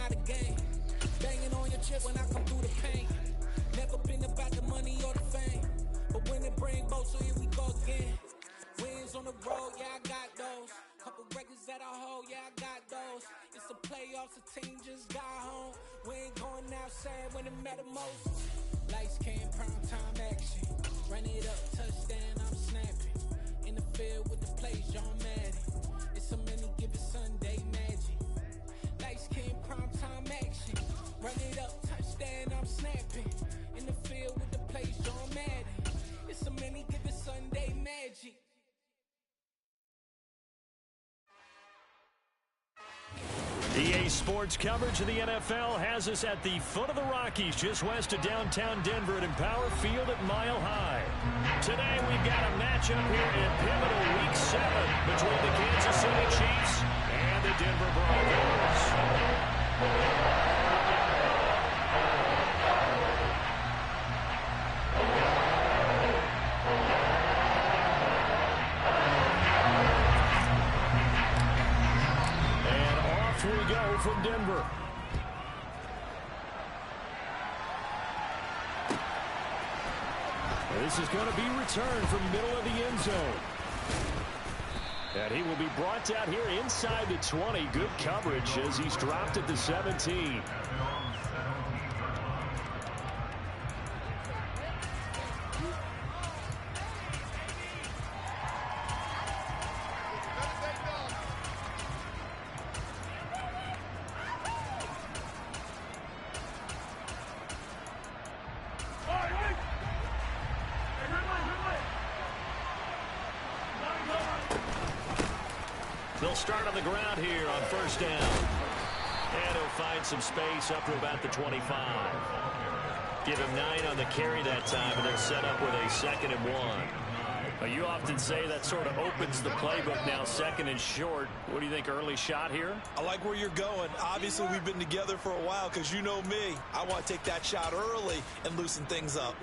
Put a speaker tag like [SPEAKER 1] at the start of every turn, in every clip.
[SPEAKER 1] not a game. Banging on your chip when I come through the pain. Never been about the money or the fame. But when it bring both, so here we go again. Wins on the road, yeah, I got those. Couple records that I hold, yeah, I got those. It's the playoffs, the team just got home. We ain't going outside when it matter most. Lights came, prime time action. Run it up, touchdown, I'm snapping. In the field with the plays, John Madden. It's a many given Sunday magic. Lights came, prime time action. Run it up, touchdown, I'm snapping. In the field with the plays, John Madden. It's a many given Sunday magic.
[SPEAKER 2] EA Sports coverage of the NFL has us at the foot of the Rockies, just west of downtown Denver at Empower Field at Mile High. Today we've got a matchup here in pivotal Week 7 between the Kansas City Chiefs and the Denver Broncos. We go from Denver. This is going to be returned from middle of the end zone. And he will be brought down here inside the 20. Good coverage as he's dropped at the 17. They'll start on the ground here on first down. And he'll find some space up to about the 25. Give him 9 on the carry that time, and they'll set up with a 2nd and 1. Well, you often say that sort of opens the playbook now, 2nd and short. What do you think, early shot here?
[SPEAKER 3] I like where you're going. Obviously, we've been together for a while because you know me. I want to take that shot early and loosen things up.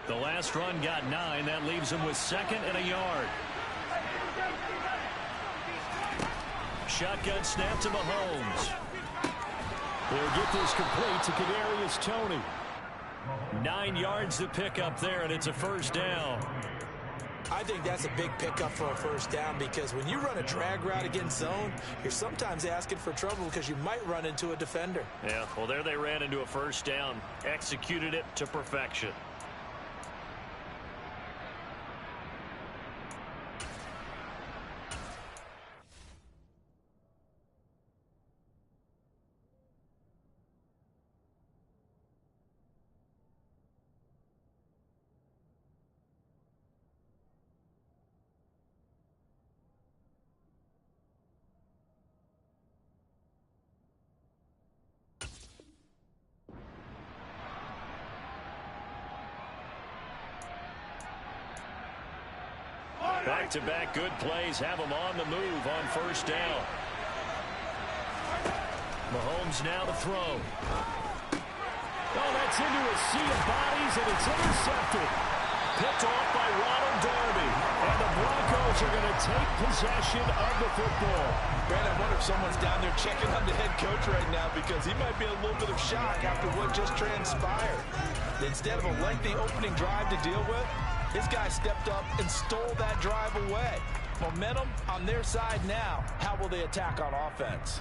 [SPEAKER 2] The last run got 9. That leaves him with 2nd and a yard. Shotgun snap to Mahomes. They'll get this complete to Kadarius Toney. 9 yards to pick up there, and it's a first down.
[SPEAKER 3] I think that's a big pickup for a first down because when you run a drag route against zone, you're sometimes asking for trouble because you might run into a defender.
[SPEAKER 2] Yeah, well, there they ran into a first down. Executed it to perfection. Back-to-back good plays have them on the move on first down. Mahomes now to throw. Oh, that's into a sea of bodies, and it's intercepted. Picked off by Ronald Darby. And the Broncos are going to take possession of the football.
[SPEAKER 3] Brad, I wonder if someone's down there checking on the head coach right now because he might be in a little bit of shock after what just transpired. Instead of a lengthy opening drive to deal with, his guy stepped up and stole that drive away. Momentum on their side now. How will they attack on offense?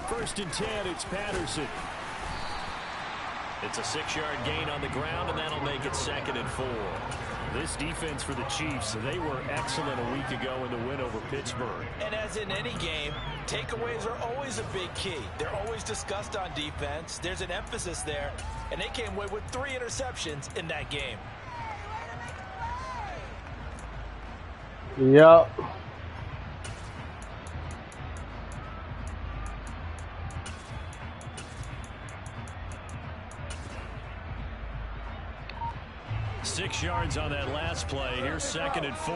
[SPEAKER 2] First and 10, it's Patterson. It's a 6-yard gain on the ground, and that'll make it 2nd and 4. This defense for the Chiefs, they were excellent a week ago in the win over Pittsburgh.
[SPEAKER 3] And as in any game, takeaways are always a big key. They're always discussed on defense. There's an emphasis there, and they came away with 3 interceptions in that game.
[SPEAKER 4] Yep.
[SPEAKER 2] 6 yards on that last play. Here's 2nd and 4.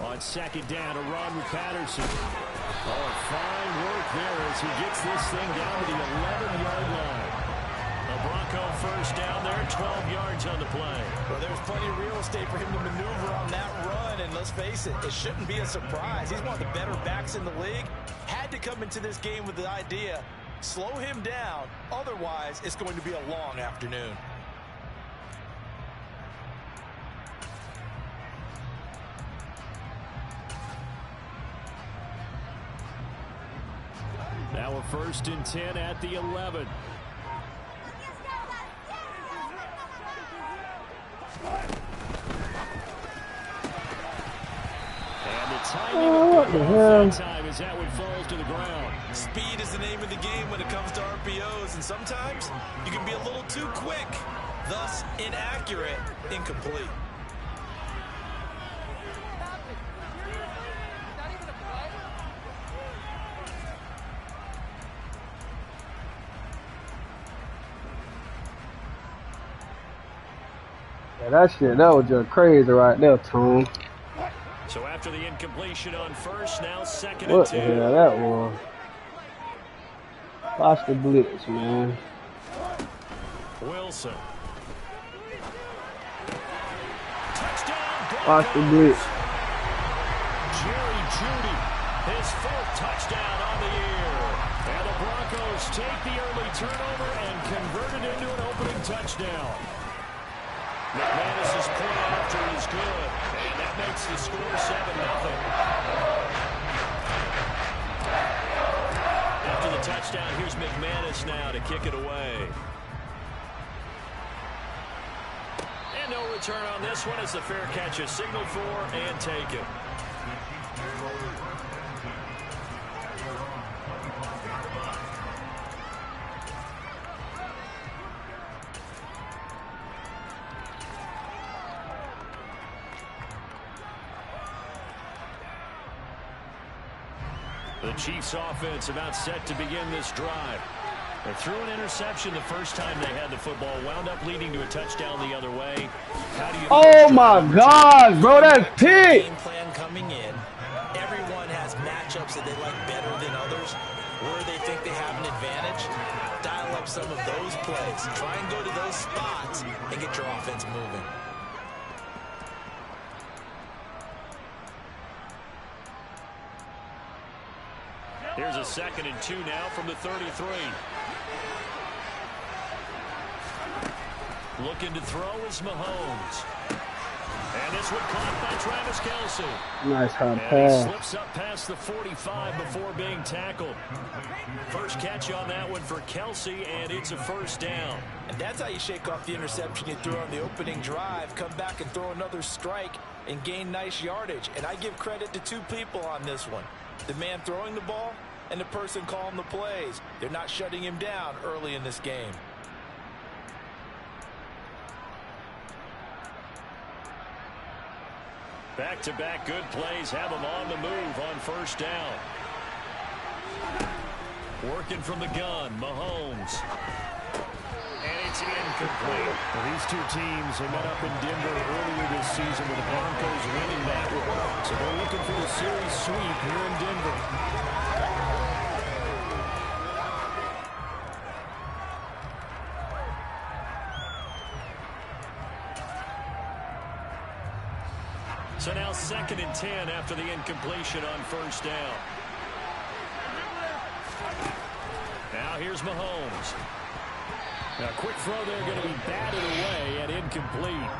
[SPEAKER 2] On 2nd down, a run with Patterson. Oh, fine work there as he gets this thing down to the 11-yard line. A Bronco first down there, 12 yards on the play.
[SPEAKER 3] Well, there's plenty of real estate for him to maneuver on that run, and let's face it, it shouldn't be a surprise. He's one of the better backs in the league. Had to come into this game with the idea, slow him down, otherwise it's going to be a long afternoon.
[SPEAKER 2] Now a 1st and 10 at the 11. And the timing of that time as that one falls to the ground.
[SPEAKER 3] Speed is the name of the game when it comes to RPOs, and sometimes you can be a little too quick, thus inaccurate, incomplete.
[SPEAKER 4] Yeah, that was just crazy right there, Tom.
[SPEAKER 2] So after the incompletion on 1st, now 2nd and 2.
[SPEAKER 4] What the hell that was? Watch the blitz, man.
[SPEAKER 2] Wilson. Touchdown.
[SPEAKER 4] Watch the blitz.
[SPEAKER 2] Jerry Jeudy, his 4th touchdown on the year. And the Broncos take the early turnover and convert it into an opening touchdown. McManus's point after is good, and that makes the score 7-0. After the touchdown, here's McManus now to kick it away. And no return on this one as the fair catch is signaled for and taken. The Chiefs offense about set to begin this drive. They threw an interception the first time they had the football, wound up leading to a touchdown the other way. How do you
[SPEAKER 4] Oh my God, bro, that's pick.
[SPEAKER 3] Game plan coming in. Everyone has matchups that they like better than others. Where they think they have an advantage, dial up some of those plays. Try and go to those spots and get your offense moving.
[SPEAKER 2] Here's a 2nd and 2 now from the 33. Looking to throw is Mahomes. And this one caught by Travis Kelce.
[SPEAKER 4] Nice high
[SPEAKER 2] And
[SPEAKER 4] pass.
[SPEAKER 2] he slips up past the 45 before being tackled. First catch on that one for Kelce, and it's a 1st down.
[SPEAKER 3] And that's how you shake off the interception you threw on the opening drive. Come back and throw another strike and gain nice yardage. And I give credit to 2 people on this one. The man throwing the ball and the person calling the plays. They're not shutting him down early in this game.
[SPEAKER 2] Back-to-back good plays have him on the move on 1st down. Working from the gun, Mahomes. And it's incomplete.
[SPEAKER 5] Well, these 2 teams have met up in Denver earlier this season with the Broncos winning that one. So they're looking for the series sweep here in Denver.
[SPEAKER 2] So now 2nd and 10 after the incompletion on 1st down. Now here's Mahomes.
[SPEAKER 5] Now, a quick throw there going to be batted away and incomplete.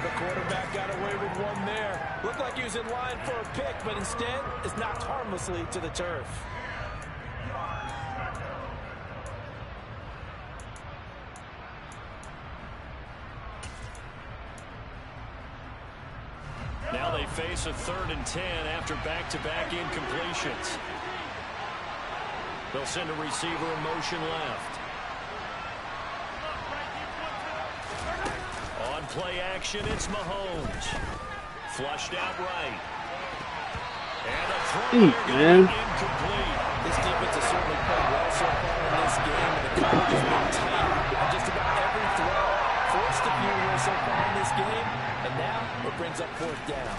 [SPEAKER 3] The quarterback got away with one there. Looked like he was in line for a pick, but instead it's knocked harmlessly to the turf.
[SPEAKER 2] Now they face a 3rd and 10 after back-to-back incompletions. They'll send a receiver in motion left. On play action, it's Mahomes. Flushed out right. And a throw incomplete.
[SPEAKER 3] This defense has certainly played well so far in this game, and the coverage has been tight on just about so far in this game, and now it brings up fourth down.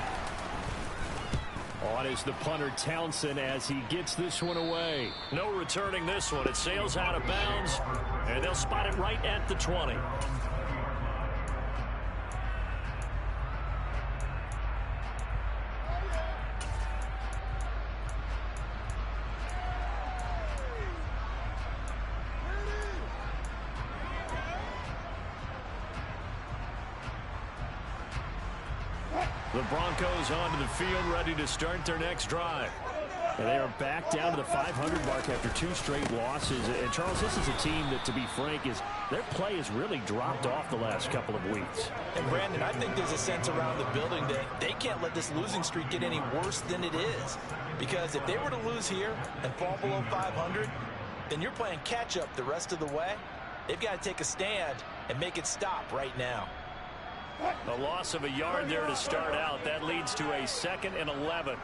[SPEAKER 5] On is the punter Townsend as he gets this one away.
[SPEAKER 2] No returning this one. It sails out of bounds, and they'll spot it right at the 20.
[SPEAKER 5] The Broncos onto the field, ready to start their next drive. And they are back down to the 500 mark after 2 straight losses. And, Charles, this is a team that, to be frank, their play has really dropped off the last couple of weeks.
[SPEAKER 3] And, Brandon, I think there's a sense around the building that they can't let this losing streak get any worse than it is. Because if they were to lose here and fall below 500, then you're playing catch-up the rest of the way. They've got to take a stand and make it stop right now.
[SPEAKER 2] A loss of a yard there to start out. That leads to a 2nd and 11.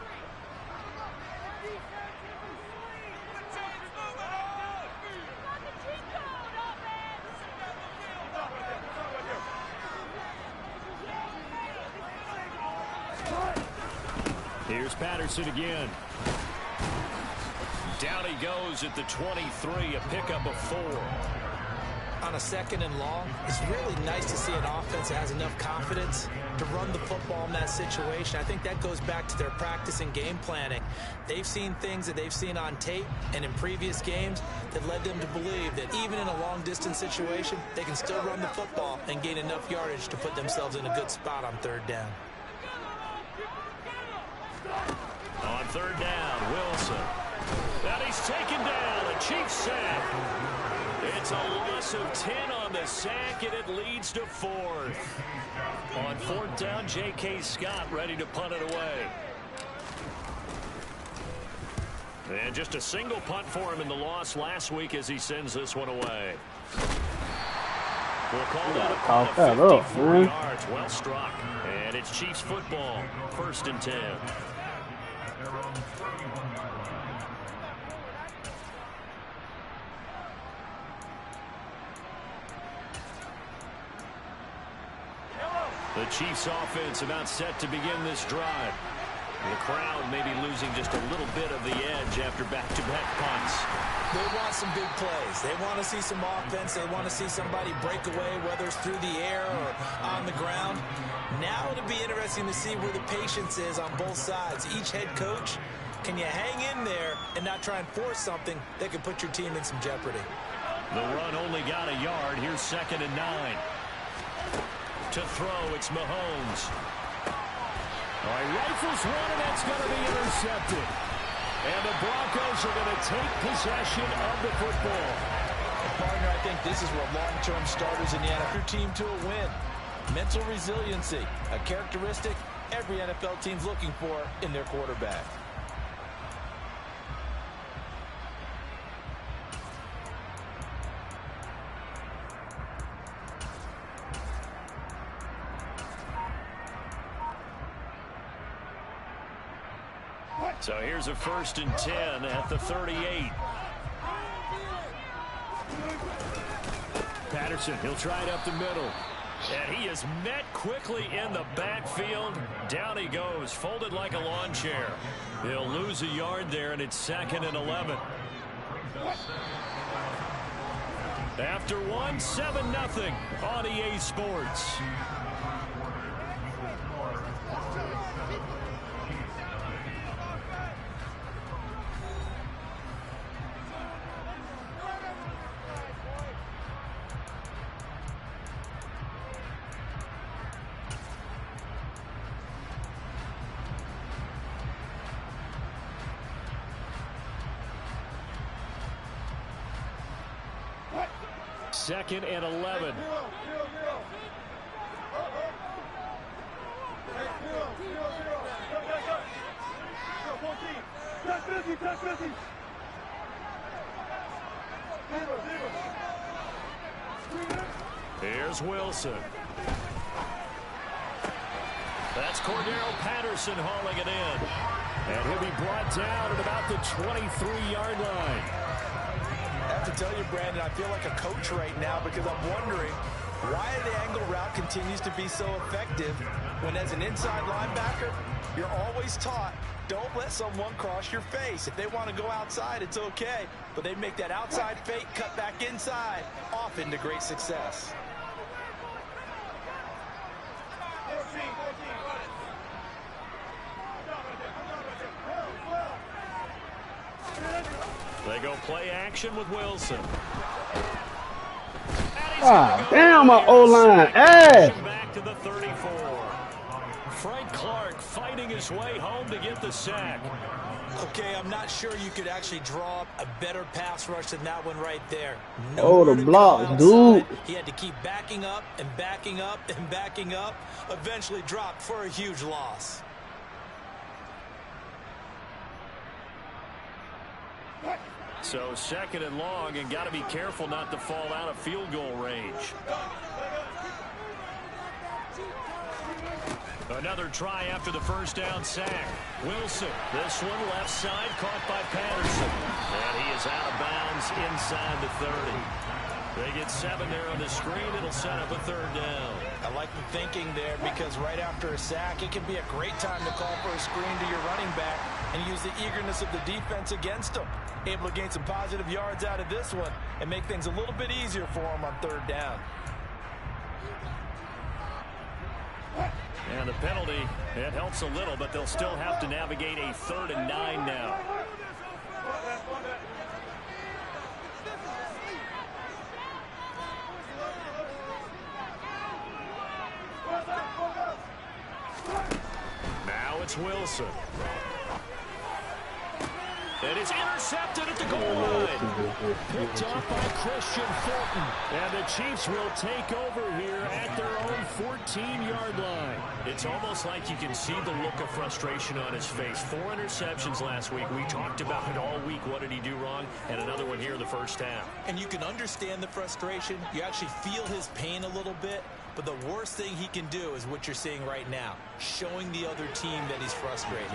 [SPEAKER 5] Here's Patterson again.
[SPEAKER 2] Down he goes at the 23, a pickup of 4.
[SPEAKER 3] On a 2nd and long, it's really nice to see an offense that has enough confidence to run the football in that situation. I think that goes back to their practice and game planning. They've seen things that they've seen on tape and in previous games that led them to believe that even in a long-distance situation, they can still run the football and gain enough yardage to put themselves in a good spot on 3rd down.
[SPEAKER 2] On 3rd down, Wilson. And he's taken down. A Chiefs sack. It's a loss of 10 on the sack, and it leads to 4th. On 4th down, J.K. Scott ready to punt it away. And just a single punt for him in the loss last week as he sends this one away. We'll call that a punt of 54 yards. Well struck. And it's Chiefs football. 1st and 10. The Chiefs offense about set to begin this drive. The crowd maybe losing just a little bit of the edge after back-to-back punts.
[SPEAKER 3] They want some big plays. They want to see some offense. They want to see somebody break away, whether it's through the air or on the ground. Now it'll be interesting to see where the patience is on both sides. Each head coach, can you hang in there and not try and force something that could put your team in some jeopardy?
[SPEAKER 2] The run only got a yard. Here's 2nd and 9. To throw, it's Mahomes.
[SPEAKER 5] All right, rifles one, and that's going to be intercepted. And the Broncos are going to take possession of the football.
[SPEAKER 3] Partner, I think this is where long-term starters in the NFL team to a win. Mental resiliency, a characteristic every NFL team's looking for in their quarterback.
[SPEAKER 2] So here's a 1st and 10 at the 38.
[SPEAKER 5] Patterson, he'll try it up the middle.
[SPEAKER 2] And he is met quickly in the backfield. Down he goes, folded like a lawn chair. He'll lose a yard there, and it's 2nd and 11. After 7-0 on EA Sports. Second and 11. Here's Wilson. That's Cordero Patterson hauling it in.
[SPEAKER 5] And he'll be brought down at about the 23-yard line.
[SPEAKER 3] I have to tell you, Brandon, I feel like a coach right now because I'm wondering Why the angle route continues to be so effective when as an inside linebacker, you're always taught, don't let someone cross your face. If they want to go outside, it's okay. But they make that outside fake, cut back inside, often to great success.
[SPEAKER 2] They go play action with Wilson.
[SPEAKER 4] Ah, damn, my O-line ass.
[SPEAKER 2] Back to the 34. Frank Clark fighting his way home to get the sack.
[SPEAKER 3] Okay, I'm not sure you could actually draw up a better pass rush than that one right there.
[SPEAKER 4] Oh, the blocks, dude.
[SPEAKER 3] He had to keep backing up and backing up and backing up. Eventually dropped for a huge loss.
[SPEAKER 2] So second and long, and got to be careful not to fall out of field goal range. Another try after the first down sack. Wilson, this one left side, caught by Patterson. And he is out of bounds inside the 30. They get 7 there on the screen. It'll set up a third down.
[SPEAKER 3] I like the thinking there because right after a sack, it can be a great time to call for a screen to your running back and use the eagerness of the defense against them. Able to gain some positive yards out of this one and make things a little bit easier for them on third down.
[SPEAKER 2] And the penalty, it helps a little, but they'll still have to navigate a 3rd and 9 now. Now it's Wilson. And it's intercepted at the goal line. Picked off by Christian Fulton. And the Chiefs will take over here at their own 14-yard line. It's almost like you can see the look of frustration on his face. 4 interceptions last week. We talked about it all week. What did he do wrong? And another one here in the first half.
[SPEAKER 3] And you can understand the frustration. You actually feel his pain a little bit. But the worst thing he can do is what you're seeing right now, showing the other team that he's frustrated.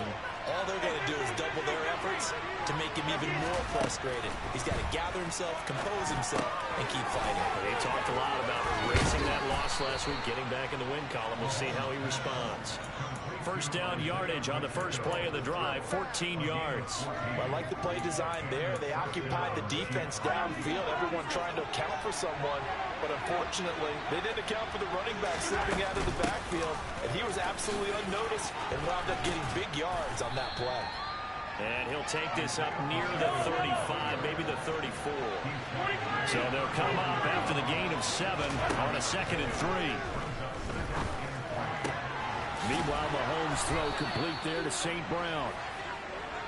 [SPEAKER 3] All they're going to do is double their efforts to make him even more frustrated. He's got to gather himself, compose himself, and keep fighting.
[SPEAKER 2] They talked a lot about erasing that loss last week, getting back in the win column. We'll see how he responds. First down yardage on the first play of the drive, 14 yards.
[SPEAKER 3] Well, I like the play design there. They occupied the defense downfield, everyone trying to account for someone. But unfortunately, they didn't account for the running back slipping out of the backfield, and he was absolutely unnoticed and wound up getting big yards on that play.
[SPEAKER 2] And he'll take this up near the 35, maybe the 34. So they'll come up after the gain of 7 on a 2nd and 3. Meanwhile, Mahomes' throw complete there to St. Brown.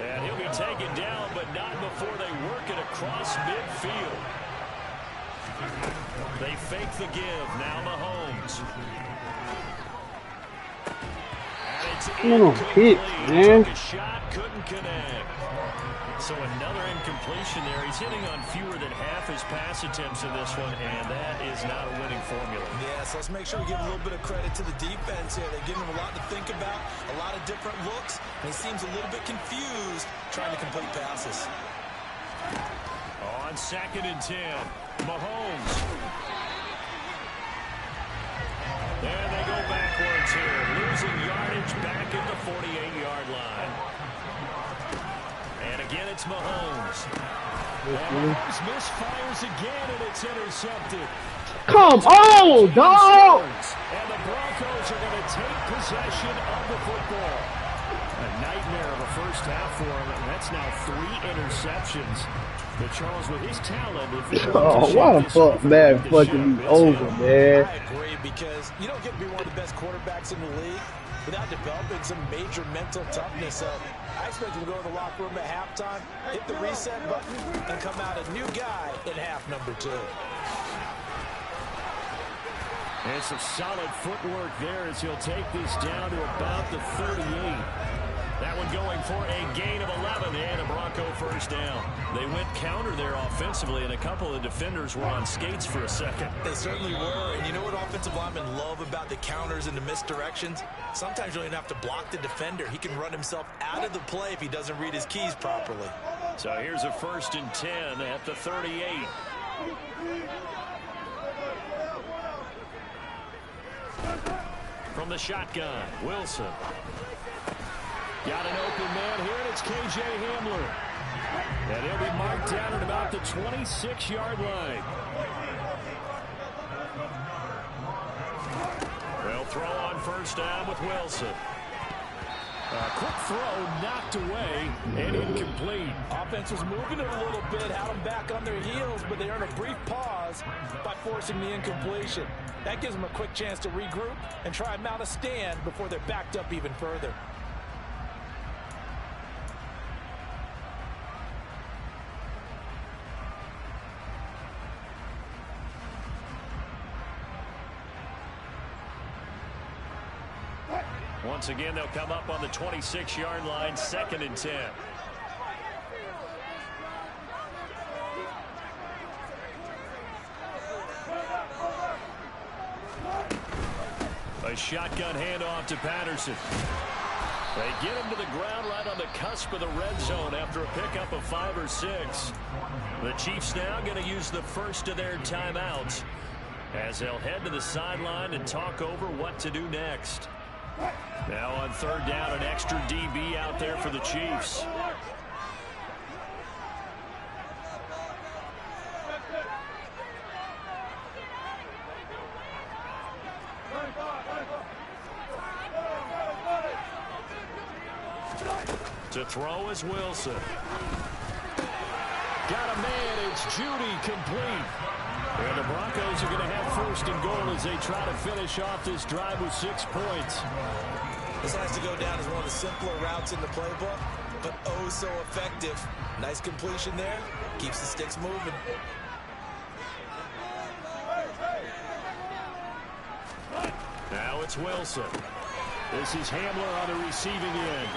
[SPEAKER 2] And he'll be taken down, but not before they work it across midfield. They fake the give. Now Mahomes. And it's incomplete. Took a shot, couldn't connect. So another incompletion there. He's hitting on fewer than half his pass attempts in this one, and that is not a winning formula.
[SPEAKER 3] Yes, let's make sure we give a little bit of credit to the defense here. They give him a lot to think about, a lot of different looks, and he seems a little bit confused trying to complete passes.
[SPEAKER 2] On 2nd and 10, Mahomes. And they go backwards here, losing yardage back at the 48-yard line. And again, it's Mahomes. And Mahomes misfires again, and it's intercepted.
[SPEAKER 4] Come on, dog!
[SPEAKER 2] And the Broncos are going to take possession of the football. A nightmare of a first half for him, and that's now 3 interceptions. But Charles, with his talent,
[SPEAKER 4] oh, why the fuck, man, fucking over, man.
[SPEAKER 3] I agree, because you don't get to be one of the best quarterbacks in the league without developing some major mental toughness. So I expect him to go to the locker room at halftime, hit the reset button, and come out a new guy in half number 2.
[SPEAKER 2] And some solid footwork there as he'll take this down to about the 38. That one going for a gain of 11 and a Bronco first down. They went counter there offensively, and a couple of defenders were on skates for a second.
[SPEAKER 3] They certainly were, and you know what offensive linemen love about the counters and the misdirections? Sometimes you don't even have to block the defender. He can run himself out of the play if he doesn't read his keys properly.
[SPEAKER 2] So here's a 1st and 10 at the 38. From the shotgun, Wilson. Got an open man here, and it's K.J. Hamler. And he'll be marked down at about the 26-yard line. They'll throw on first down with Wilson. A quick throw knocked away and incomplete.
[SPEAKER 3] Offense was moving it a little bit, had them back on their heels, but they earned a brief pause by forcing the incompletion. That gives them a quick chance to regroup and try and mount a stand before they're backed up even further.
[SPEAKER 2] Once again, they'll come up on the 26-yard line, 2nd and 10. A shotgun handoff to Patterson. They get him to the ground right on the cusp of the red zone after a pickup of 5 or 6. The Chiefs now going to use the first of their timeouts as they'll head to the sideline and talk over what to do next. Now on 3rd down, an extra DB out there for the Chiefs. To throw is Wilson. Got a man, it's Judy, complete. And the Broncos are going to have 1st and goal as they try to finish off this drive with 6 points.
[SPEAKER 3] This has to go down as one of the simpler routes in the playbook, but oh so effective. Nice completion there. Keeps the sticks moving.
[SPEAKER 2] Now it's Wilson. This is Hamler on the receiving end.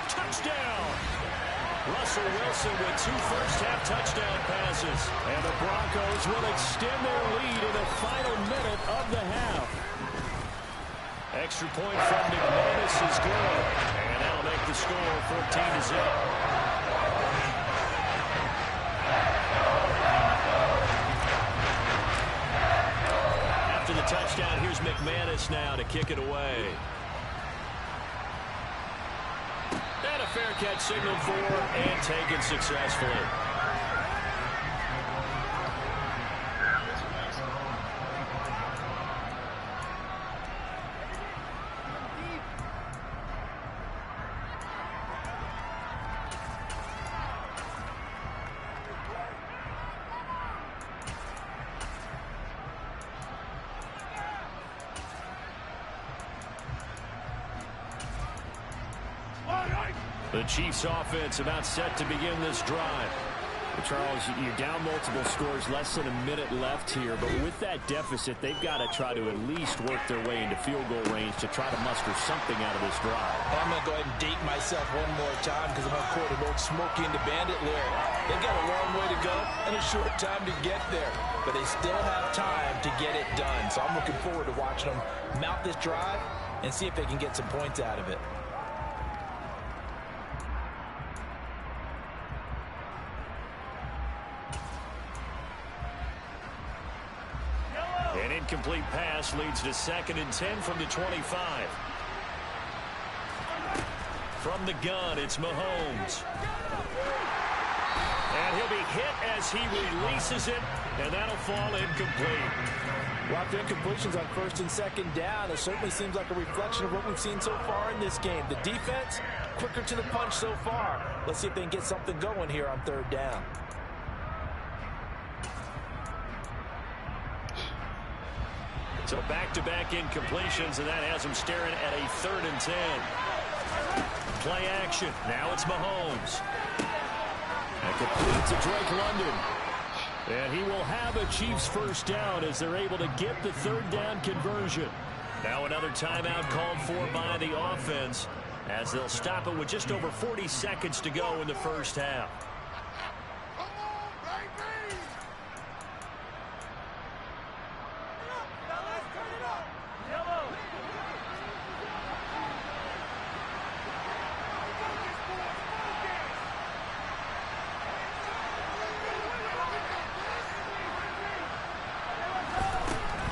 [SPEAKER 2] Touchdown! Russell Wilson with 2 first-half touchdown passes. And the Broncos will extend their lead in the final minute of the half. Extra point from McManus is good. And that'll make the score 14-0. After the touchdown, here's McManus now to kick it away. And a fair catch signaled for and taken successfully. The Chiefs offense about set to begin this drive.
[SPEAKER 5] Well, Charles, you're down multiple scores, less than a minute left here, but with that deficit, they've got to try to at least work their way into field goal range to try to muster something out of this drive.
[SPEAKER 3] I'm going to go ahead and date myself one more time because I'm going to quote an old Smokey and the Bandit lyric. They've got a long way to go and a short time to get there, but they still have time to get it done. So I'm looking forward to watching them mount this drive and see if they can get some points out of it.
[SPEAKER 2] An incomplete pass leads to 2nd and 10 from the 25. From the gun, it's Mahomes. And he'll be hit as he releases it, and that'll fall incomplete.
[SPEAKER 3] Well, after incompletions on 1st and 2nd down, it certainly seems like a reflection of what we've seen so far in this game. The defense, quicker to the punch so far. Let's see if they can get something going here on 3rd down.
[SPEAKER 2] So back-to-back incompletions, and that has them staring at a 3rd and 10. Play action. Now it's Mahomes. And complete to Drake London. And he will have a Chiefs first down as they're able to get the 3rd down conversion. Now another timeout called for by the offense as they'll stop it with just over 40 seconds to go in the first half.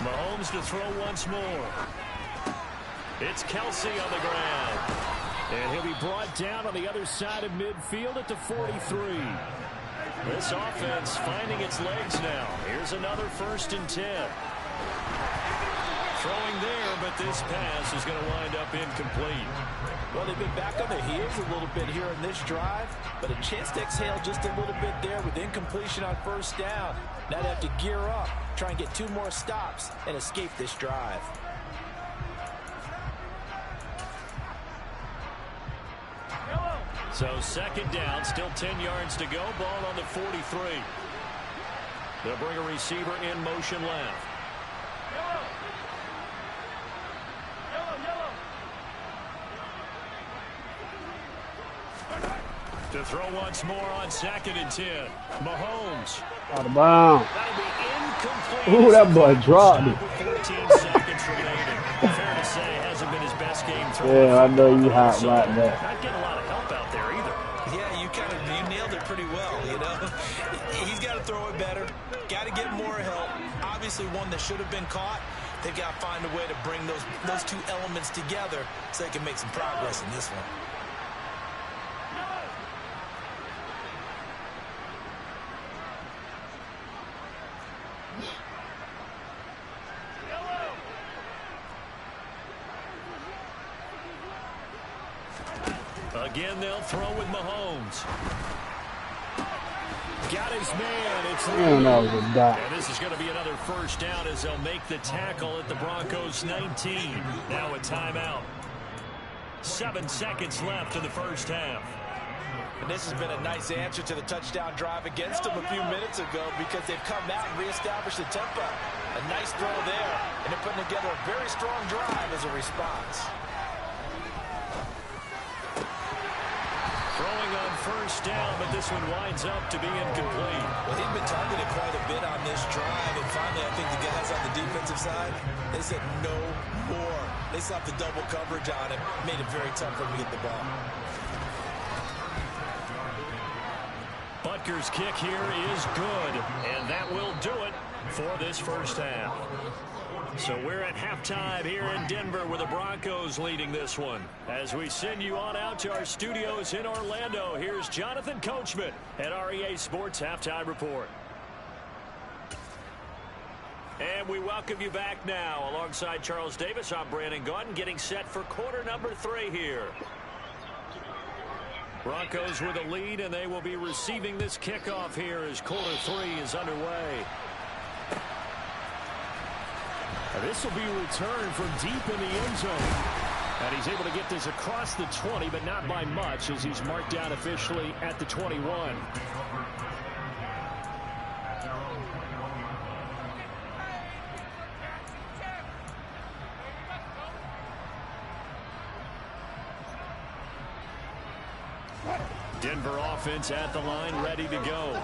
[SPEAKER 2] Mahomes to throw once more. It's Kelsey on the ground.
[SPEAKER 5] And he'll be brought down on the other side of midfield at the 43. This offense finding its legs now. Here's another 1st and 10. Throwing there, but this pass is going to wind up incomplete.
[SPEAKER 3] Well, they've been back on their heels a little bit here in this drive, but a chance to exhale just a little bit there with incompletion on 1st down. Now they have to gear up, try and get 2 more stops, and escape this drive.
[SPEAKER 2] So 2nd down, still 10 yards to go. Ball on the 43. They'll bring a receiver in motion left. To throw once more on 2nd and 10. Mahomes.
[SPEAKER 4] Out of bounds.
[SPEAKER 2] That'll be incomplete.
[SPEAKER 4] Ooh, that boy dropped it.
[SPEAKER 2] 14 seconds remaining. Fair to say, hasn't been his best game throwing.
[SPEAKER 4] Yeah, I know you hot like that.
[SPEAKER 2] Not getting a lot of help out there either.
[SPEAKER 3] Yeah, you nailed it pretty well, you know. He's got to throw it better. Got to get more help. Obviously one that should have been caught. They've got to find a way to bring those 2 elements together so they can make some progress in this one.
[SPEAKER 2] Again, they'll throw with Mahomes. Got his man. It's
[SPEAKER 4] Damn, that was a dot.
[SPEAKER 2] And this is going to be another 1st down as they'll make the tackle at the Broncos 19. Now a timeout. 7 seconds left in the 1st half.
[SPEAKER 3] And this has been a nice answer to the touchdown drive against them a few minutes ago because they've come out and reestablished the tempo. A nice throw there, and they're putting together a very strong drive as a response.
[SPEAKER 2] Throwing on 1st down, but this one winds up to be incomplete.
[SPEAKER 3] Well, he's been targeted quite a bit on this drive, and finally I think the guys on the defensive side, they said no more. They slapped the double coverage on him, made it very tough for him to get the ball.
[SPEAKER 2] Butker's kick here is good, and that will do it for this 1st half. So we're at halftime here in Denver with the Broncos leading this one. As we send you on out to our studios in Orlando, here's Jonathan Coachman at REA Sports Halftime Report. And we welcome you back now. Alongside Charles Davis, I'm Brandon Gaudin, getting set for quarter number 3 here. Broncos with a lead, and they will be receiving this kickoff here as quarter 3 is underway.
[SPEAKER 5] And this will be returned from deep in the end zone. And he's able to get this across the 20, but not by much as he's marked down officially at the 21.
[SPEAKER 2] Denver offense at the line, ready to go.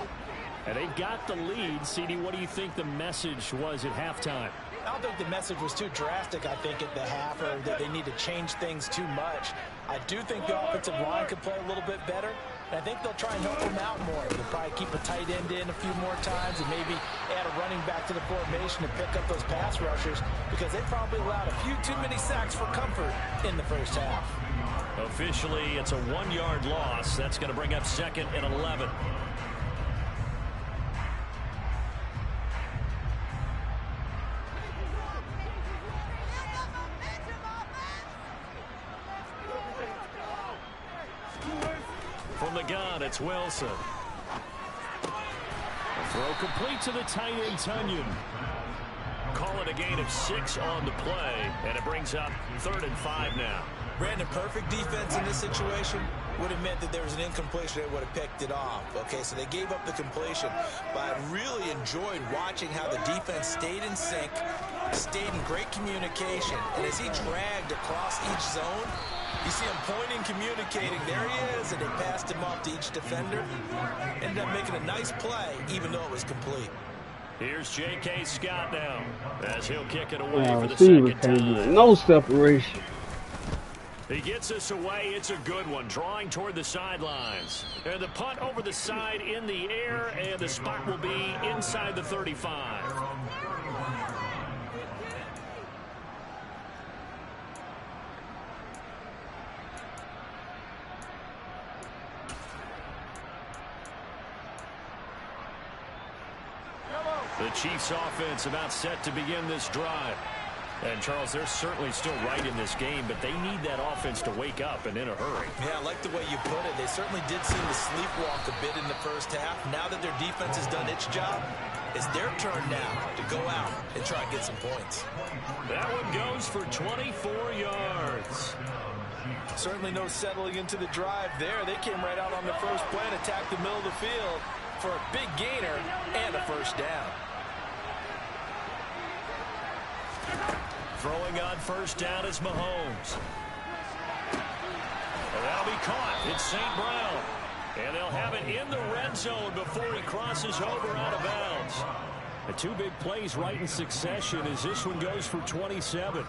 [SPEAKER 5] And they've got the lead. CD, what do you think the message was at halftime?
[SPEAKER 3] I don't think the message was too drastic, I think, at the half, or that they need to change things too much. I do think the offensive line could play a little bit better, and I think they'll try and help them out more. They'll probably keep a tight end in a few more times and maybe add a running back to the formation and pick up those pass rushers because they probably allowed a few too many sacks for comfort in the 1st half.
[SPEAKER 2] Officially, it's a 1-yard loss. That's going to bring up 2nd and 11. From the gun, it's Wilson.
[SPEAKER 5] A throw complete to the tight end, Tunyon.
[SPEAKER 2] Call it a gain of 6 on the play, and it brings up 3rd and 5 now.
[SPEAKER 3] Brandon, perfect defense in this situation would have meant that there was an incompletion that would have picked it off. Okay, so they gave up the completion, but I really enjoyed watching how the defense stayed in sync, stayed in great communication, and as he dragged across each zone, you see him pointing, communicating. There he is, and they passed him off to each defender. Ended up making a nice play, even though it was complete.
[SPEAKER 2] Here's J.K. Scott now, as he'll kick it away for the
[SPEAKER 4] Receiver
[SPEAKER 2] second
[SPEAKER 4] can't do it.
[SPEAKER 2] time.
[SPEAKER 4] No separation.
[SPEAKER 2] He gets us away. It's a good one, drawing toward the sidelines. And the punt over the side in the air, and the spot will be inside the 35. The Chiefs offense about set to begin this drive. And, Charles, they're certainly still right in this game, but they need that offense to wake up and in a hurry.
[SPEAKER 3] Yeah, I like the way you put it. They certainly did seem to sleepwalk a bit in the first half. Now that their defense has done its job, it's their turn now to go out and try and get some points.
[SPEAKER 2] That one goes for 24 yards.
[SPEAKER 3] Certainly no settling into the drive there. They came right out on the first play and attacked the middle of the field for a big gainer and a first down.
[SPEAKER 2] Throwing on first down is Mahomes. And that'll be caught. It's St. Brown. And they'll have it in the red zone before he crosses over out of bounds. The two big plays right in succession as this one goes for 27.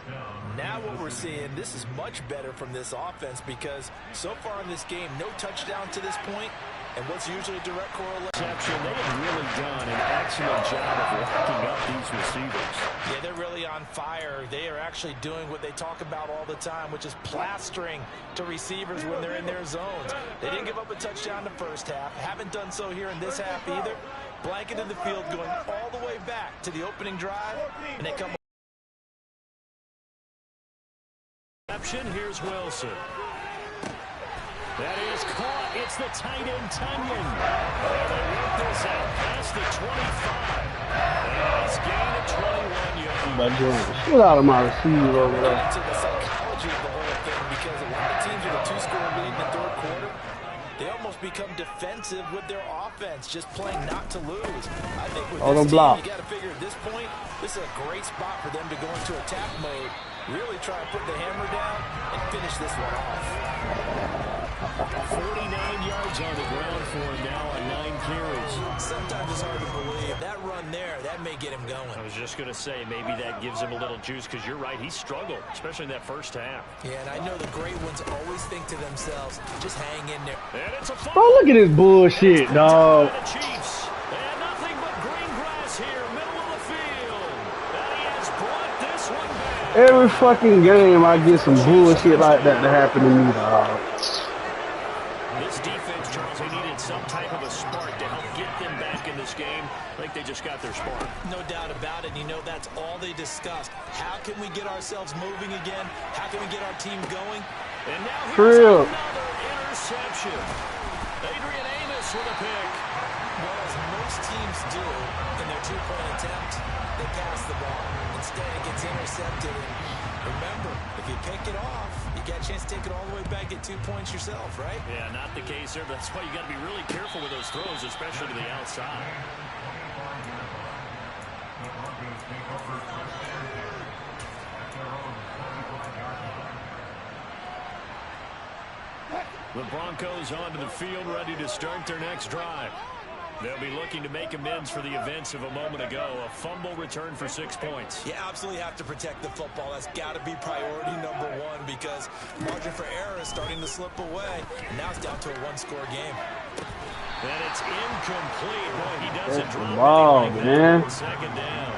[SPEAKER 3] Now what we're seeing, this is much better from this offense because so far in this game, no touchdown to this point. And what's usually a direct correlation.
[SPEAKER 2] They have really done an excellent job of locking up these receivers.
[SPEAKER 3] Yeah, they're really on fire. They are actually doing what they talk about all the time, which is plastering to receivers when they're in their zones. They didn't give up a touchdown in the first half. Haven't done so here in this half either. Blanketed the field going all the way back to the opening drive. And they come.
[SPEAKER 2] Here's Wilson. That is caught. It's the tight end, Tunyon. And they work this out past the 25. Nice gain of 21 yards.
[SPEAKER 4] Shit out of my receiver over there.
[SPEAKER 3] To the psychology of the whole thing because a lot of teams with a two-score lead in the third quarter, they almost become defensive with their offense, just playing not to lose. I think with this team, you got to figure at this point, this is a great spot for them to go into attack mode, really try and put the hammer down and finish this one off.
[SPEAKER 2] 49 yards on the ground for him now on 9 carries.
[SPEAKER 3] Sometimes it's hard to believe. That run there, that may get him going.
[SPEAKER 2] I was just going to say, maybe that gives him a little juice because you're right, he struggled, especially in that first half.
[SPEAKER 3] Yeah, and I know the great ones always think to themselves, just hang in there.
[SPEAKER 2] And it's a
[SPEAKER 4] bro, look at this bullshit, dog.
[SPEAKER 2] The Chiefs. They had nothing but green grass here, middle of the field. And he has brought this one back.
[SPEAKER 4] Every fucking game I get some bullshit like that to happen to me, dog.
[SPEAKER 2] This defense, Charles, they needed some type of a spark to help get them back in this game. I think they just got their spark. No doubt about it. You know, that's all they discussed. How can we get ourselves moving again? How can we get our team going? And now here's another interception. Adrian Amos with a pick.
[SPEAKER 3] Well, as most teams do in their two-point attempt, they pass the ball. Instead, it gets intercepted. And remember, if you pick it off, you got a chance to take it all the way back, get 2 points yourself, right?
[SPEAKER 2] Yeah, not the case there. That's why you got to be really careful with those throws, especially to the outside. The Broncos onto the field, ready to start their next drive. They'll be looking to make amends for the events of a moment ago. A fumble return for 6 points.
[SPEAKER 3] You absolutely have to protect the football. That's got to be priority number one because margin for error is starting to slip away. Now it's down to a one-score game.
[SPEAKER 2] And it's incomplete. Boy, he doesn't drop
[SPEAKER 4] ball, man.
[SPEAKER 2] Second down.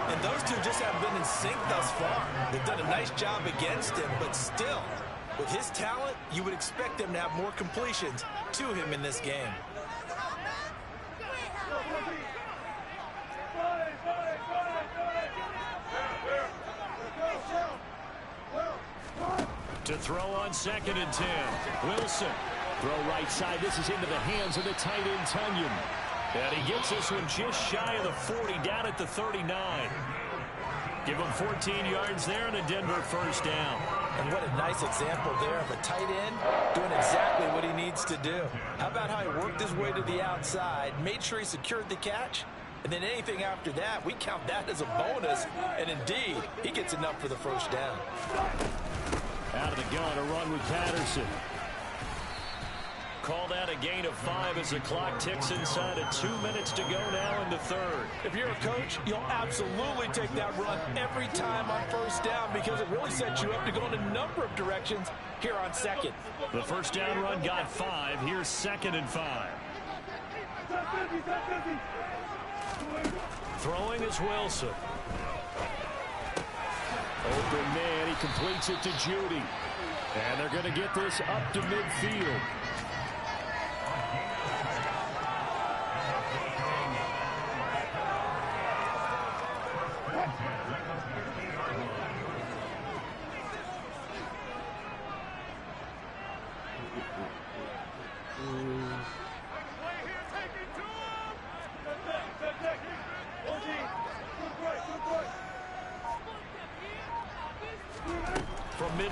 [SPEAKER 3] And those two just haven't been in sync thus far. They've done a nice job against him, but still, with his talent, you would expect them to have more completions to him in this game.
[SPEAKER 2] To throw on 2nd and 10. Wilson. Throw right side. This is into the hands of the tight end, Tunyon. And he gets this one just shy of the 40, down at the 39. Give him 14 yards there and a Denver first down.
[SPEAKER 3] And what a nice example there of a tight end doing exactly what he needs to do. How about how he worked his way to the outside, made sure he secured the catch, and then anything after that, we count that as a bonus. And indeed, he gets enough for the first down.
[SPEAKER 2] Out of the gun, a run with Patterson. Called out a gain of 5 as the clock ticks inside of 2 minutes to go now in the third.
[SPEAKER 3] If you're a coach, you'll absolutely take that run every time on first down because it really sets you up to go in a number of directions here on second.
[SPEAKER 2] The first down run got 5. Here's 2nd and 5. Throwing is Wilson. Open man, he completes it to Judy. And they're going to get this up to midfield.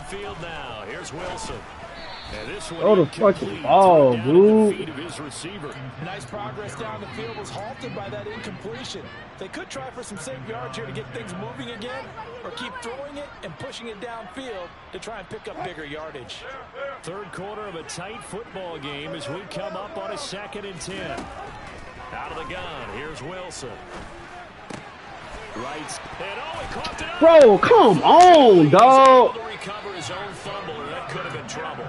[SPEAKER 2] field now. Here's Wilson. And this one
[SPEAKER 4] Oh, the fucking ball, dude.
[SPEAKER 2] feet of his receiver.
[SPEAKER 3] Nice progress down the field was halted by that incompletion. They could try for some safe yards here to get things moving again, or keep throwing it and pushing it downfield to try and pick up bigger yardage.
[SPEAKER 2] Third quarter of a tight football game as we come up on a 2nd and 10. Out of the gun, here's Wilson. Right, and he caught it up.
[SPEAKER 4] Bro, come on, dog.
[SPEAKER 2] To recover his own fumble, or that could have been trouble.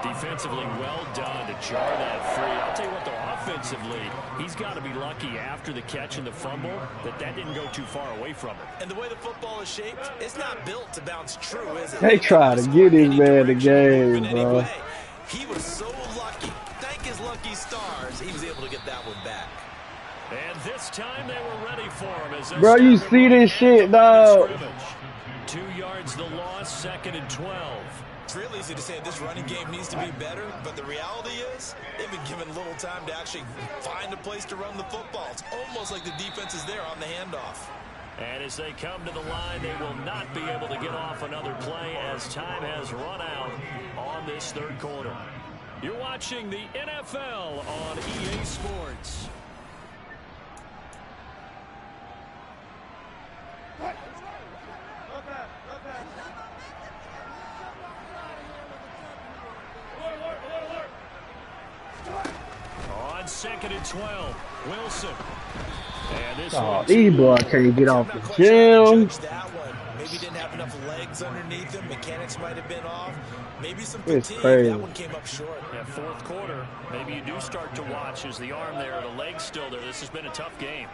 [SPEAKER 2] Defensively, well done to jar that free. I'll tell you what, though, offensively, he's got to be lucky after the catch and the fumble that didn't go too far away from him.
[SPEAKER 3] And the way the football is shaped, it's not built to bounce true, is it?
[SPEAKER 4] They try to get his man the game, bro.
[SPEAKER 3] He was so lucky. Thank his lucky stars, he was able to get that one back.
[SPEAKER 2] And this time they were ready for him. As
[SPEAKER 4] Bro, you see this shit, dog?
[SPEAKER 2] 2 yards the loss, 2nd and 12.
[SPEAKER 3] It's real easy to say this running game needs to be better, but the reality is they've been given little time to actually find a place to run the football. It's almost like the defense is there on the handoff.
[SPEAKER 2] And as they come to the line, they will not be able to get off another play as time has run out on this third quarter. You're watching the NFL on EA Sports. On 2nd and 12, Wilson. And this
[SPEAKER 4] These boys can't get off the gym.
[SPEAKER 3] Maybe didn't have enough legs underneath him. Mechanics might have been off. Maybe some
[SPEAKER 4] It's
[SPEAKER 3] fatigue.
[SPEAKER 4] crazy.
[SPEAKER 3] That one came up short.
[SPEAKER 2] Yeah, fourth quarter, maybe you do start to watch as the arm there, the leg's still there. This has been a tough game.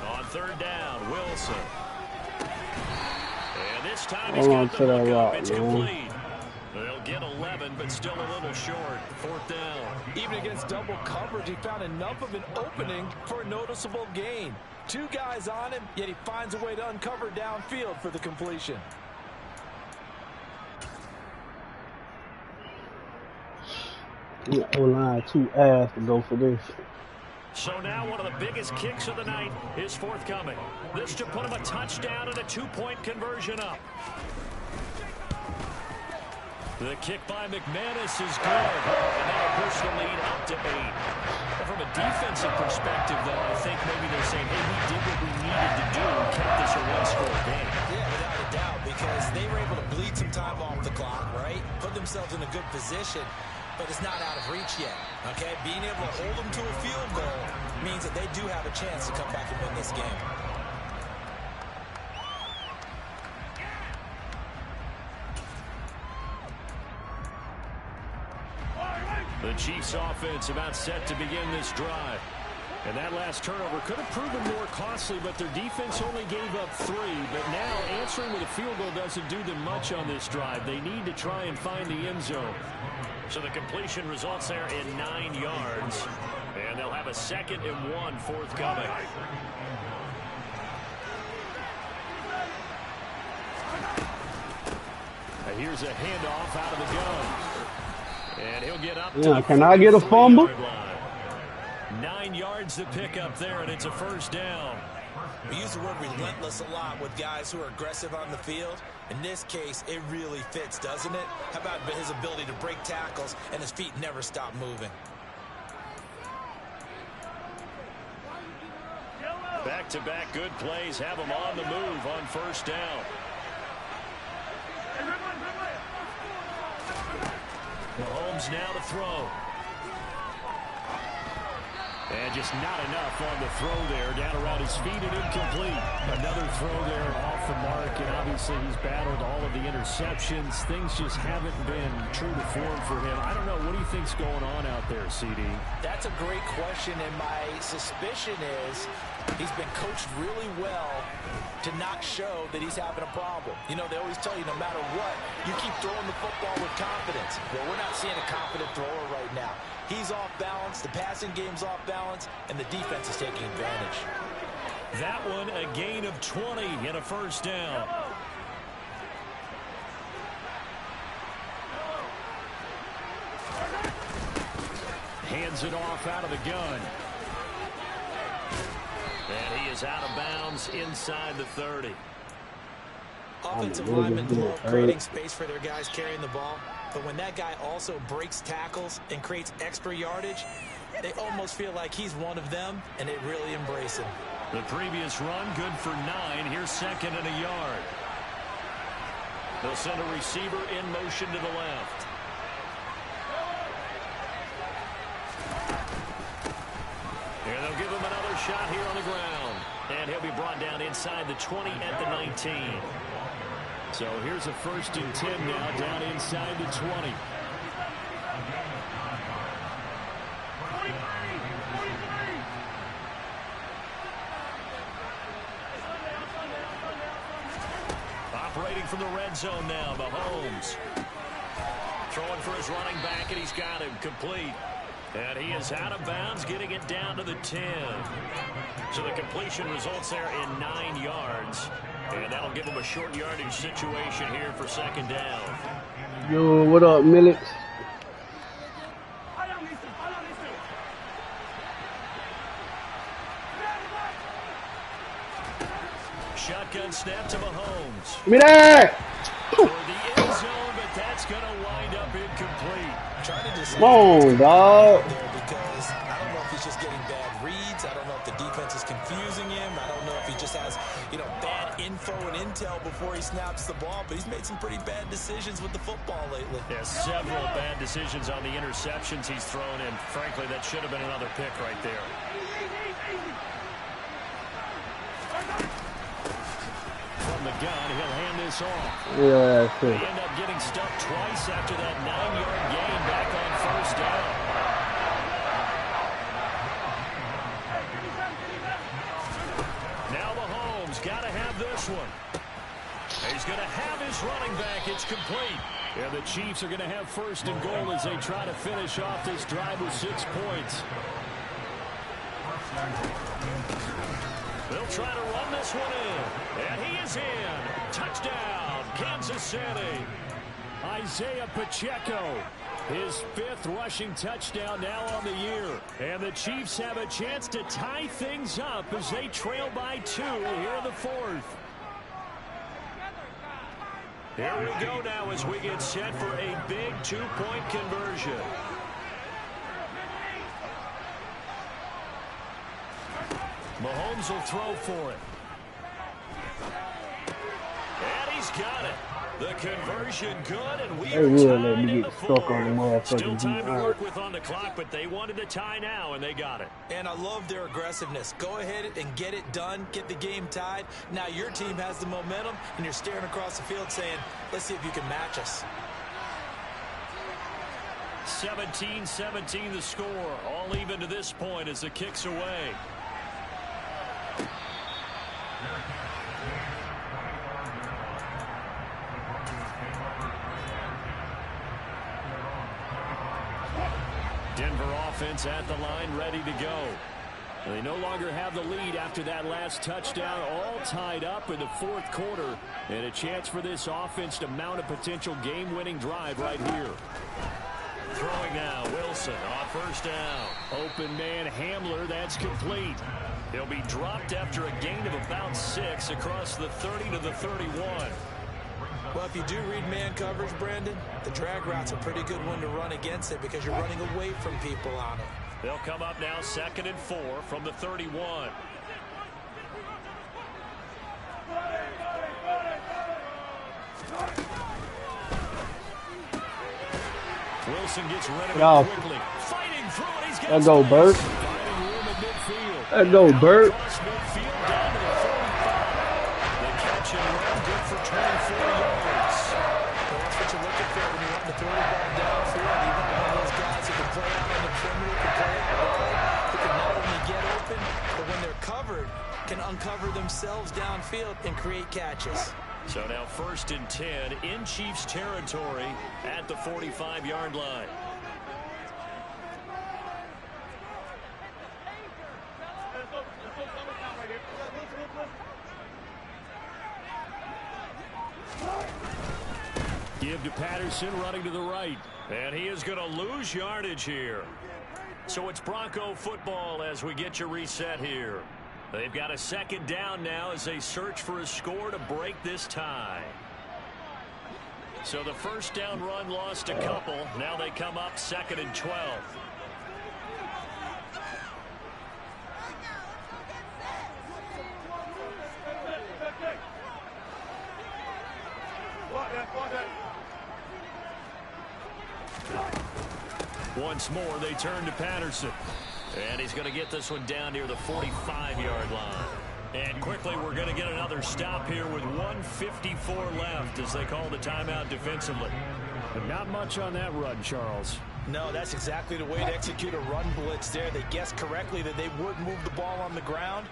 [SPEAKER 2] On 3rd down, Wilson. And this time he's got the look up. It's complete. They'll get 11, but still a little short. 4th down.
[SPEAKER 3] Even against double coverage, he found enough of an opening for a noticeable gain. 2 guys on him, yet he finds a way to uncover downfield for the completion.
[SPEAKER 4] O-line too ass to go for this.
[SPEAKER 2] So now one of the biggest kicks of the night is forthcoming. This to put him a touchdown and a 2-point conversion up. The kick by McManus is good. And that'll push the lead up to 8. Well, from a defensive perspective, though, I think maybe they're saying, hey, we did what we needed to do and kept this a one-score game.
[SPEAKER 3] Yeah, without a doubt, because they were able to bleed some time off the clock, right? Put themselves in a good position, but it's not out of reach yet, okay? Being able to hold them to a field goal means that they do have a chance to come back and win this game.
[SPEAKER 2] The Chiefs offense about set to begin this drive. And that last turnover could have proven more costly, but their defense only gave up 3. But now answering with a field goal doesn't do them much on this drive. They need to try and find the end zone. So the completion results there in 9 yards. And they'll have a 2nd and 1 forthcoming. And here's a handoff out of the gun. And he'll get up to
[SPEAKER 4] Can I get a fumble?
[SPEAKER 2] 9 yards to pick up there, and it's a 1st down.
[SPEAKER 3] We use the word relentless a lot with guys who are aggressive on the field. In this case, it really fits, doesn't it? How about his ability to break tackles and his feet never stop moving?
[SPEAKER 2] Back-to-back good plays have him on the move on 1st down. Mahomes now to throw. And just not enough on the throw there. Down around his feet and incomplete. Another throw there off the mark, and obviously he's battled all of the interceptions. Things just haven't been true to form for him. I don't know. What do you think's going on out there, CD?
[SPEAKER 3] That's a great question, and my suspicion is he's been coached really well to not show that he's having a problem. You know, they always tell you no matter what, you keep throwing the football with confidence. Well, we're not seeing a confident thrower right now. He's off balance, the passing game's off balance, and the defense is taking advantage.
[SPEAKER 2] That one a gain of 20 and a first down. Hands it off out of the gun. And he is out of bounds inside the 30.
[SPEAKER 3] Offensive linemen love creating space for their guys carrying the ball. But when that guy also breaks tackles and creates extra yardage, they almost feel like he's one of them, and they really embrace him.
[SPEAKER 2] The previous run, good for 9. Here's 2nd and a yard. They'll send a receiver in motion to the left. And they'll give him another shot here on the ground. And he'll be brought down inside the 20 at the 19. So here's a 1st and 10 now, down inside the 20. Operating from the red zone now, Mahomes. Throwing for his running back, and he's got him complete. And he is out of bounds, getting it down to the 10. So the completion results there in 9 yards. And that'll give him a short yardage situation here for 2nd down.
[SPEAKER 4] Yo, what up, Millix?
[SPEAKER 2] Shotgun snap to Mahomes.
[SPEAKER 4] Give me that!
[SPEAKER 2] For the end zone, but that's going to wind up incomplete.
[SPEAKER 3] Trying to decide
[SPEAKER 4] Come on, dog.
[SPEAKER 3] because I don't know if he's just getting bad reads. I don't know if the defense is confusing him. I don't know if he just has, bad info and intel before he snaps the ball. But he's made some pretty bad decisions with the football lately.
[SPEAKER 2] Yeah, several bad decisions on the interceptions he's thrown in. Frankly, that should have been another pick right there. From the gun, he'll hand this off.
[SPEAKER 4] Yeah, that's
[SPEAKER 2] They
[SPEAKER 4] it.
[SPEAKER 2] end up getting stuffed twice after that 9-yard gain back on 1st down. Now Mahomes got to have this one. He's going to have his running back. It's complete. Yeah, the Chiefs are going to have 1st and goal as they try to finish off this drive with 6 points. They'll try to run this one in. And he is in. Touchdown, Kansas City. Isaiah Pacheco, his 5th rushing touchdown now on the year. And the Chiefs have a chance to tie things up as they trail by 2 here in the 4th. Here we go now as we get set for a big 2-point conversion. Mahomes will throw for it. And he's got it. The conversion good, and we are
[SPEAKER 4] will let
[SPEAKER 2] tied
[SPEAKER 4] me
[SPEAKER 2] in
[SPEAKER 4] get
[SPEAKER 2] the
[SPEAKER 4] stuck on the
[SPEAKER 2] 4th. Still
[SPEAKER 4] motherfucking
[SPEAKER 2] time to
[SPEAKER 4] beat.
[SPEAKER 2] work with on the clock, but they wanted to tie now, and they got it.
[SPEAKER 3] And I love their aggressiveness. Go ahead and get it done. Get the game tied. Now your team has the momentum, and you're staring across the field saying, let's see if you can match us.
[SPEAKER 2] 17-17 the score. All even to this point as the kick's away. Denver offense at the line, ready to go. They no longer have the lead after that last touchdown, all tied up in the 4th quarter, and a chance for this offense to mount a potential game-winning drive right here. Throwing now, Wilson on 1st down. Open man, Hamler, that's complete. He'll be dropped after a gain of about 6 across the 30 to the 31.
[SPEAKER 3] Well, if you do read man coverage, Brandon, the drag route's a pretty good one to run against it because you're running away from people on it.
[SPEAKER 2] They'll come up now 2nd and 4 from the 31. Wilson gets rid of it quickly. Fighting through it. He's got
[SPEAKER 4] Let's go, Burt.
[SPEAKER 2] finding room at midfield.
[SPEAKER 4] Let's go, Burt.
[SPEAKER 2] Across midfield down to the 45. The catch and run good for 24 yards.
[SPEAKER 3] Well, that's what you're looking for when you want to throw the ball downfield. You want one of those guys who can play out on the perimeter, can play out wide, who can not only get open, but when they're covered, can uncover themselves downfield and create catches.
[SPEAKER 2] So now 1st and 10 in Chiefs territory at the 45-yard line.
[SPEAKER 5] to Patterson running to the right.
[SPEAKER 2] And he is going to lose yardage here. So it's Bronco football as we get you reset here. They've got a second down now as they search for a score to break this tie. So the first down run lost a couple. Now they come up 2nd and 12. Once more, they turn to Patterson. And he's going to get this one down near the 45-yard line. And quickly, we're going to get another stop here with 1:54 left as they call the timeout defensively.
[SPEAKER 5] But not much on that run, Charles.
[SPEAKER 3] No, that's exactly the way to execute a run blitz there. They guessed correctly that they would move the ball on the ground,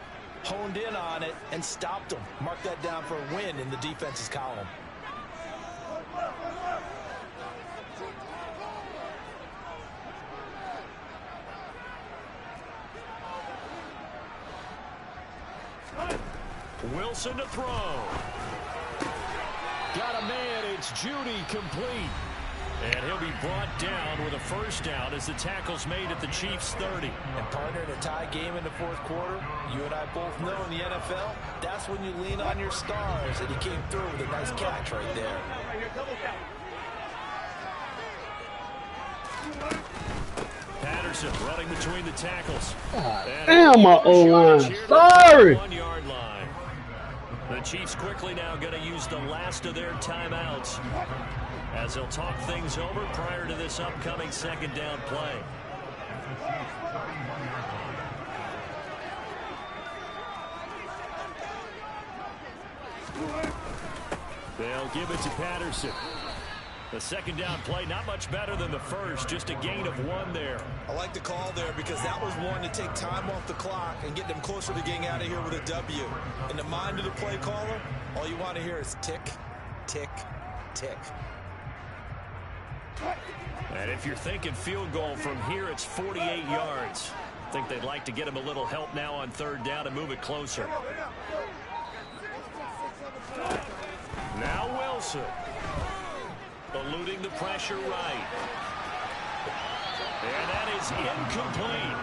[SPEAKER 3] honed in on it, and stopped them. Mark that down for a win in the defense's column.
[SPEAKER 2] Wilson to throw.
[SPEAKER 5] Got a man. It's Judy, complete.
[SPEAKER 2] And he'll be brought down with a first down as the tackle's made at the Chiefs' 30.
[SPEAKER 3] And partner, in a tie game in the fourth quarter, you and I both know in the NFL, that's when you lean on your stars. And he came through with a nice catch right there.
[SPEAKER 2] Patterson running between the tackles.
[SPEAKER 4] Damn, my O-line. Sorry.
[SPEAKER 2] 1-yard line. The Chiefs quickly now going to use the last of their timeouts as they'll talk things over prior to this upcoming second down play.
[SPEAKER 5] They'll give it to Patterson.
[SPEAKER 2] The second down play, not much better than the first, just a gain of 1 there.
[SPEAKER 3] I like the call there because that was one to take time off the clock and get them closer to getting out of here with a W. In the mind of the play caller, all you want to hear is tick, tick, tick.
[SPEAKER 2] And if you're thinking field goal from here, it's 48 yards. I think they'd like to get him a little help now on 3rd down and move it closer. Now Wilson. Eluding the pressure right. And that is incomplete.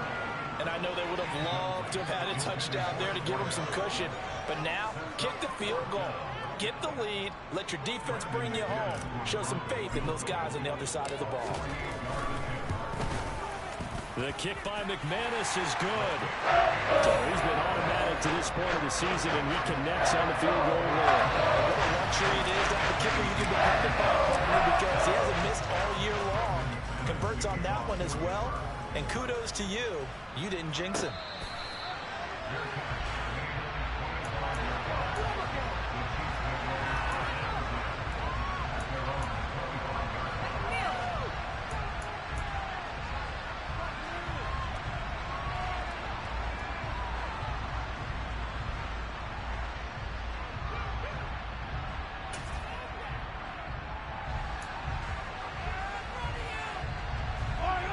[SPEAKER 3] And I know they would have loved to have had a touchdown there to give them some cushion. But now, kick the field goal. Get the lead. Let your defense bring you home. Show some faith in those guys on the other side of the ball.
[SPEAKER 2] The kick by McManus is good.
[SPEAKER 5] So he's been automatic to this point of the season, and he connects on the field goal there.
[SPEAKER 3] What a luxury it is to have a kicker you can depend upon, because he hasn't missed all year long. Converts on that one as well. And kudos to you. You didn't jinx him.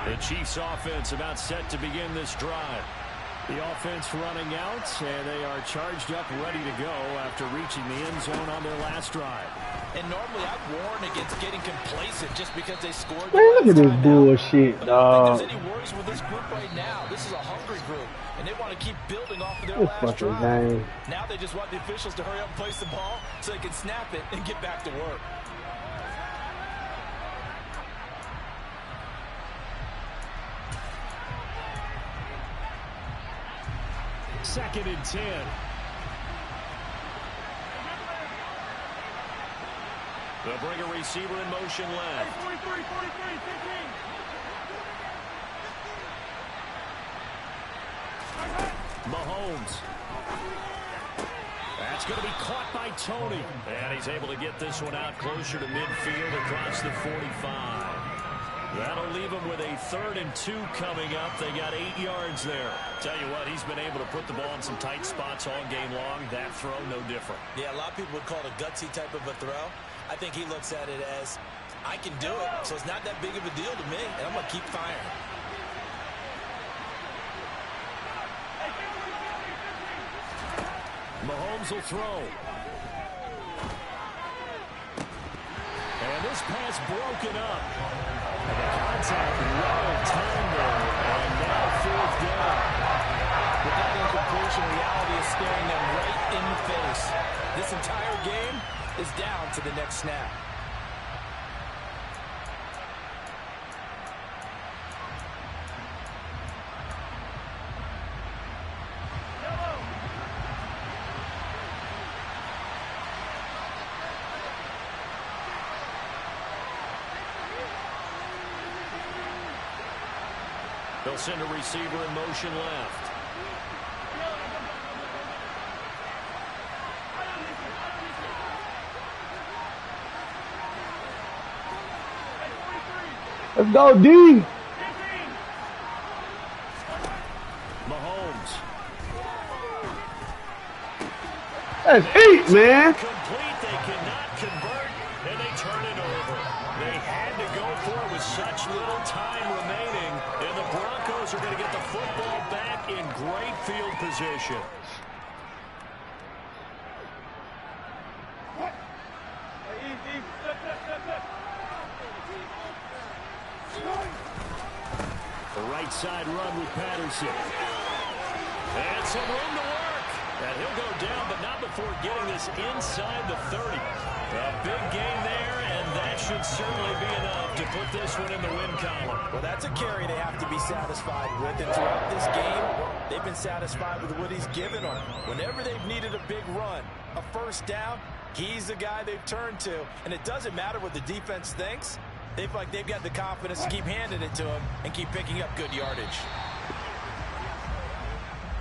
[SPEAKER 2] The Chiefs offense about set to begin this drive.
[SPEAKER 5] The offense running out, and they are charged up, ready to go after reaching the end zone on their last drive.
[SPEAKER 3] And normally I'd warn against getting complacent just because they scored.
[SPEAKER 4] Man, look at this bullshit,
[SPEAKER 3] but
[SPEAKER 4] dog.
[SPEAKER 3] I don't think there's any worries with this group right now. This is a hungry group, and they want to keep building off of their
[SPEAKER 4] This
[SPEAKER 3] last
[SPEAKER 4] fucking
[SPEAKER 3] drive.
[SPEAKER 4] game.
[SPEAKER 3] Now they just want the officials to hurry up and place the ball so they can snap it and get back to work.
[SPEAKER 5] Second and 10.
[SPEAKER 2] They'll bring a receiver in motion left. Mahomes. That's going to be caught by Tony. And he's able to get this one out closer to midfield across the 45. That'll leave him with a 3rd and 2 coming up. They got 8 yards there. Tell you what, he's been able to put the ball in some tight spots all game long. That throw, no different.
[SPEAKER 3] Yeah, a lot of people would call it a gutsy type of a throw. I think he looks at it as, I can do it, so it's not that big of a deal to me, and I'm going to keep firing.
[SPEAKER 5] Mahomes will throw. And this this pass broken up. And the contact well timed there. And now 4th down.
[SPEAKER 3] With that incompletion, reality is staring them right in the face. This entire game is down to the next snap.
[SPEAKER 2] They'll send a receiver in motion left.
[SPEAKER 4] Let's go, D.
[SPEAKER 2] Mahomes.
[SPEAKER 4] That's 8, man.
[SPEAKER 2] Complete. They cannot convert, and they turn it over. They had to go for it with such little time remaining, and the Broncos are going to get the football back in great field position.
[SPEAKER 5] The right side run with Patterson.
[SPEAKER 2] And some room to work. And he'll go down, but not before getting this inside the 30. A big gain there, and that should certainly be enough to put this one in the win column.
[SPEAKER 3] Well, that's a carry they have to be satisfied with. And throughout this game, they've been satisfied with what he's given them. Whenever they've needed a big run, a first down, he's the guy they've turned to. And it doesn't matter what the defense thinks. They feel like they've got the confidence to keep handing it to him and keep picking up good yardage.